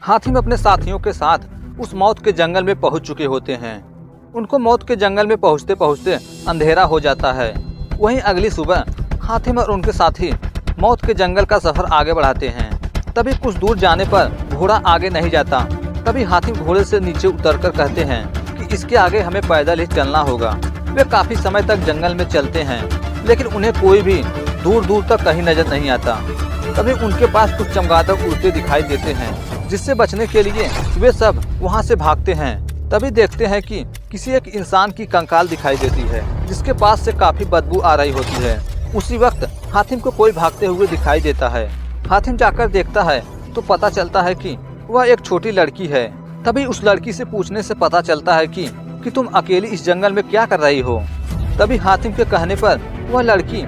हातिम अपने साथियों के साथ उस मौत के जंगल में पहुंच चुके होते हैं। उनको मौत के जंगल में पहुंचते पहुंचते अंधेरा हो जाता है। वहीं अगली सुबह हातिम और उनके साथी मौत के जंगल का सफर आगे बढ़ाते हैं। तभी कुछ दूर जाने पर घोड़ा आगे नहीं जाता। तभी हातिम घोड़े से नीचे उतरकर कहते हैं कि इसके आगे हमें पैदल ही चलना होगा। वे काफी समय तक जंगल में चलते हैं, लेकिन उन्हें कोई भी दूर दूर तक कहीं नजर नहीं आता। तभी उनके पास कुछ चमगादड़ उड़ते दिखाई देते हैं, जिससे बचने के लिए वे सब वहां से भागते हैं। तभी देखते हैं कि किसी एक इंसान की कंकाल दिखाई देती है, जिसके पास से काफी बदबू आ रही होती है। उसी वक्त हातिम को कोई भागते हुए दिखाई देता है। हातिम जाकर देखता है तो पता चलता है कि वह एक छोटी लड़की है। तभी उस लड़की से पूछने से पता चलता है कि तुम अकेली इस जंगल में क्या कर रही हो। तभी हातिम के कहने पर वह लड़की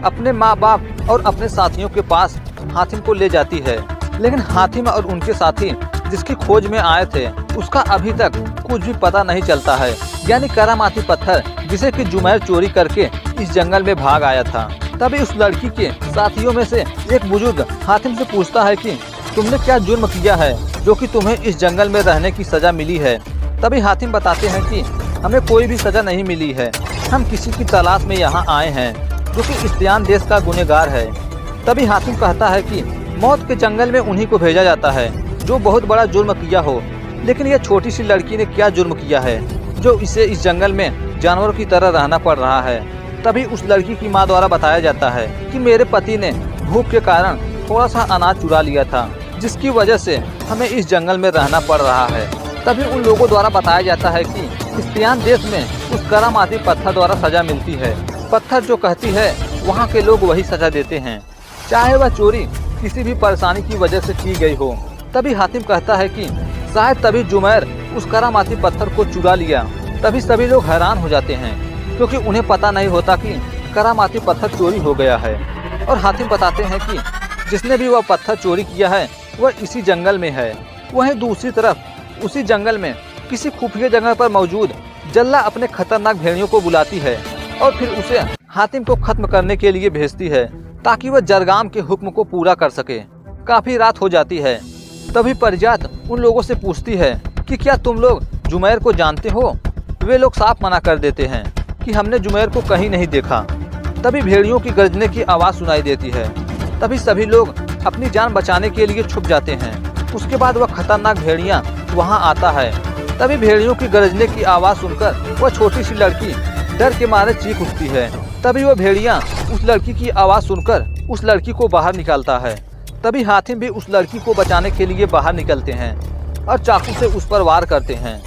अपने माँ बाप और अपने साथियों के पास हातिम को ले जाती है। लेकिन हातिम और उनके साथी जिसकी खोज में आए थे, उसका अभी तक कुछ भी पता नहीं चलता है। यानी करामाती पत्थर जिसे कि जुमैर चोरी करके इस जंगल में भाग आया था। तभी उस लड़की के साथियों में से एक बुजुर्ग हातिम से पूछता है कि तुमने क्या जुर्म किया है जो कि तुम्हें इस जंगल में रहने की सजा मिली है। तभी हातिम बताते हैं कि हमें कोई भी सजा नहीं मिली है, हम किसी की तलाश में यहाँ आए हैं जो कि इस्तियान देश का गुनहगार है। तभी हातिम कहता है कि मौत के जंगल में उन्हीं को भेजा जाता है जो बहुत बड़ा जुर्म किया हो। लेकिन यह छोटी सी लड़की ने क्या जुर्म किया है जो इसे इस जंगल में जानवरों की तरह रहना पड़ रहा है। तभी उस लड़की की माँ द्वारा बताया जाता है कि मेरे पति ने भूख के कारण थोड़ा सा अनाज चुरा लिया था, जिसकी वजह से हमें इस जंगल में रहना पड़ रहा है। तभी उन लोगों द्वारा बताया जाता है कि इस्तियान देश में उस करामाती पत्थर द्वारा सजा मिलती है। पत्थर जो कहती है वहाँ के लोग वही सजा देते हैं, चाहे वह चोरी किसी भी परेशानी की वजह से की गई हो। तभी हातिम कहता है कि शायद तभी जुमैर उस करामाती पत्थर को चुरा लिया। तभी सभी लोग हैरान हो जाते हैं, क्योंकि उन्हें पता नहीं होता कि करामाती पत्थर चोरी हो गया है। और हातिम बताते हैं कि जिसने भी वह पत्थर चोरी किया है वह इसी जंगल में है। वहीं दूसरी तरफ उसी जंगल में किसी खुफिया जगह पर मौजूद जल्ला अपने खतरनाक भेड़ियों को बुलाती है और फिर उसे हातिम को खत्म करने के लिए भेजती है, ताकि वह जरगाम के हुक्म को पूरा कर सके। काफी रात हो जाती है। तभी परिजात उन लोगों से पूछती है कि क्या तुम लोग जुमैर को जानते हो। वे लोग साफ मना कर देते हैं कि हमने जुमैर को कहीं नहीं देखा। तभी भेड़ियों की गरजने की आवाज़ सुनाई देती है। तभी सभी लोग अपनी जान बचाने के लिए छुप जाते हैं। उसके बाद वह खतरनाक भेड़िया वहां आता है। तभी भेड़ियों की गरजने की आवाज़ सुनकर वह छोटी सी लड़की डर के मारे चीख उठती है। तभी वह भेड़िया उस लड़की की आवाज़ सुनकर उस लड़की को बाहर निकालता है। तभी हातिम भी उस लड़की को बचाने के लिए बाहर निकलते हैं और चाकू से उस पर वार करते हैं।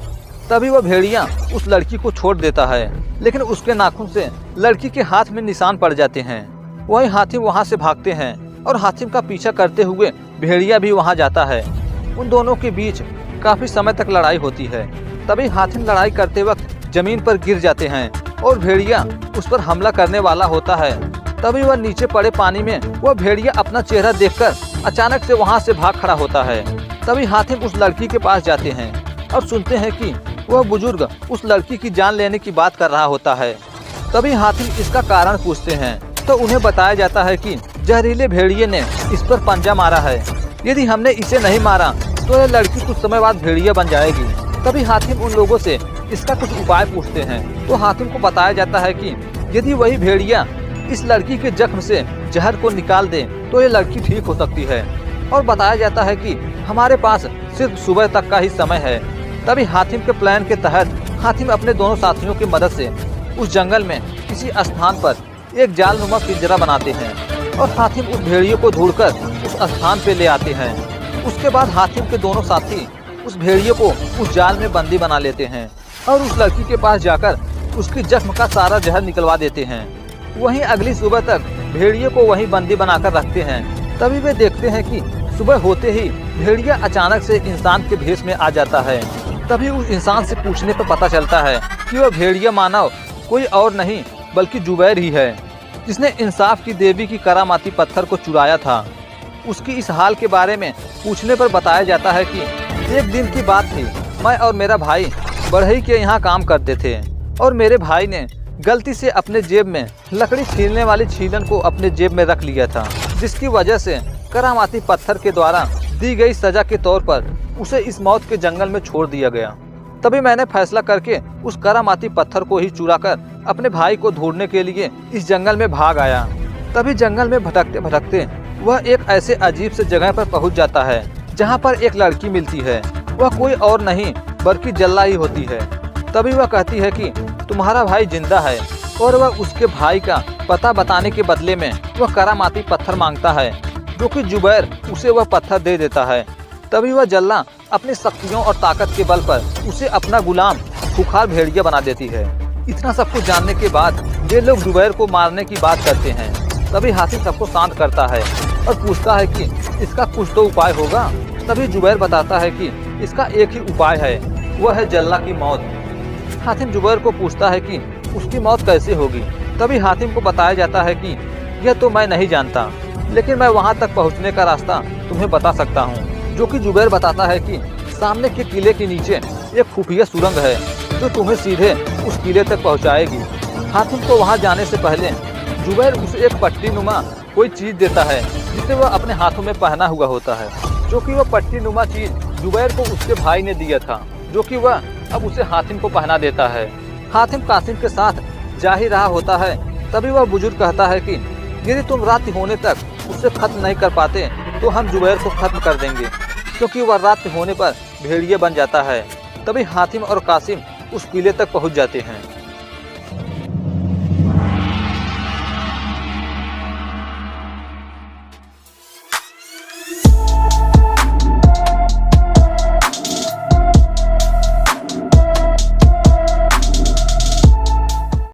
तभी वह भेड़िया उस लड़की को छोड़ देता है, लेकिन उसके नाखून से लड़की के हाथ में निशान पड़ जाते हैं। वहीं हातिम वहां से भागते हैं और हातिम का पीछा करते हुए भेड़िया भी वहां जाता है। उन दोनों के बीच काफी समय तक लड़ाई होती है। तभी हातिम लड़ाई करते वक्त जमीन पर गिर जाते हैं और भेड़िया उस पर हमला करने वाला होता है। तभी वह नीचे पड़े पानी में वह भेड़िया अपना चेहरा देखकर अचानक से वहां से भाग खड़ा होता है। तभी हातिम उस लड़की के पास जाते हैं और सुनते हैं कि वह बुजुर्ग उस लड़की की जान लेने की बात कर रहा होता है। तभी हातिम इसका कारण पूछते हैं तो उन्हें बताया जाता है कि जहरीले भेड़िए ने इस पर पंजा मारा है। यदि हमने इसे नहीं मारा तो यह लड़की कुछ समय बाद भेड़िया बन जाएगी। तभी हातिम उन लोगों से इसका कुछ उपाय पूछते हैं तो हातिम को बताया जाता है कि यदि वही भेड़िया इस लड़की के जख्म से जहर को निकाल दे तो ये लड़की ठीक हो सकती है। और बताया जाता है कि हमारे पास सिर्फ सुबह तक का ही समय है। तभी हातिम के प्लान के तहत हातिम अपने दोनों साथियों की मदद से उस जंगल में किसी स्थान पर एक जालनुमा पिंजरा बनाते हैं और हातिम उस भेड़िए को ढूंढकर उस स्थान पे ले आते हैं। उसके बाद हातिम के दोनों साथी उस भेड़िए को उस जाल में बंदी बना लेते हैं और उस लड़की के पास जाकर उसकी जख्म का सारा जहर निकलवा देते हैं। वहीं अगली सुबह तक भेड़िए को वहीं बंदी बनाकर रखते हैं। तभी वे देखते हैं कि सुबह होते ही भेड़िया अचानक से इंसान के भेष में आ जाता है। तभी उस इंसान से पूछने पर पता चलता है कि वह भेड़िया मानव कोई और नहीं बल्कि जुबैर ही है, जिसने इंसाफ की देवी की करामाती पत्थर को चुराया था। उसकी इस हाल के बारे में पूछने पर बताया जाता है कि एक दिन की बात थी, मैं और मेरा भाई बढ़ई के यहाँ काम करते थे और मेरे भाई ने गलती से अपने जेब में लकड़ी छीलने वाली छीलन को अपने जेब में रख लिया था, जिसकी वजह से करामाती पत्थर के द्वारा दी गई सजा के तौर पर उसे इस मौत के जंगल में छोड़ दिया गया। तभी मैंने फैसला करके उस करामाती पत्थर को ही चुराकर अपने भाई को ढूंढने के लिए इस जंगल में भाग आया। तभी जंगल में भटकते भटकते वह एक ऐसे अजीब से जगह पर पहुंच जाता है जहां पर एक लड़की मिलती है। वह कोई और नहीं बल्कि जल्ला ही होती है। तभी वह कहती है कि तुम्हारा भाई जिंदा है और वह उसके भाई का पता बताने के बदले में वह करामाती पत्थर मांगता है, जो कि जुबैर उसे वह पत्थर दे देता है। तभी वह जल्ला अपनी शक्तियों और ताकत के बल पर उसे अपना गुलाम खुखार भेड़िया बना देती है। इतना सब कुछ जानने के बाद ये लोग जुबैर को मारने की बात करते हैं। तभी हाथी सबको शांत करता है और पूछता है कि इसका कुछ तो उपाय होगा। तभी जुबैर बताता है कि इसका एक ही उपाय है, वह है जल्ला की मौत। हातिम जुबैर को पूछता है कि उसकी मौत कैसे होगी। तभी हातिम को बताया जाता है कि यह तो मैं नहीं जानता, लेकिन मैं वहां तक पहुंचने का रास्ता तुम्हें बता सकता हूं। जो कि जुबैर बताता है कि सामने के किले के नीचे एक खुफिया सुरंग है जो तुम्हें सीधे उस किले तक पहुंचाएगी। हातिम को वहां जाने से पहले जुबैर उसे एक पट्टी नुमा कोई चीज देता है जिसे वह अपने हाथों में पहना हुआ होता है, जो कि वह पट्टी नुमा चीज जुबैर को उसके भाई ने दिया था, जो कि वह अब उसे हातिम को पहना देता है। हातिम कासिम के साथ जा ही रहा होता है। तभी वह बुजुर्ग कहता है कि यदि तुम रात होने तक उसे खत्म नहीं कर पाते तो हम जुबैर को खत्म कर देंगे, क्योंकि वह रात होने पर भेड़िया बन जाता है। तभी हातिम और कासिम उस किले तक पहुंच जाते हैं।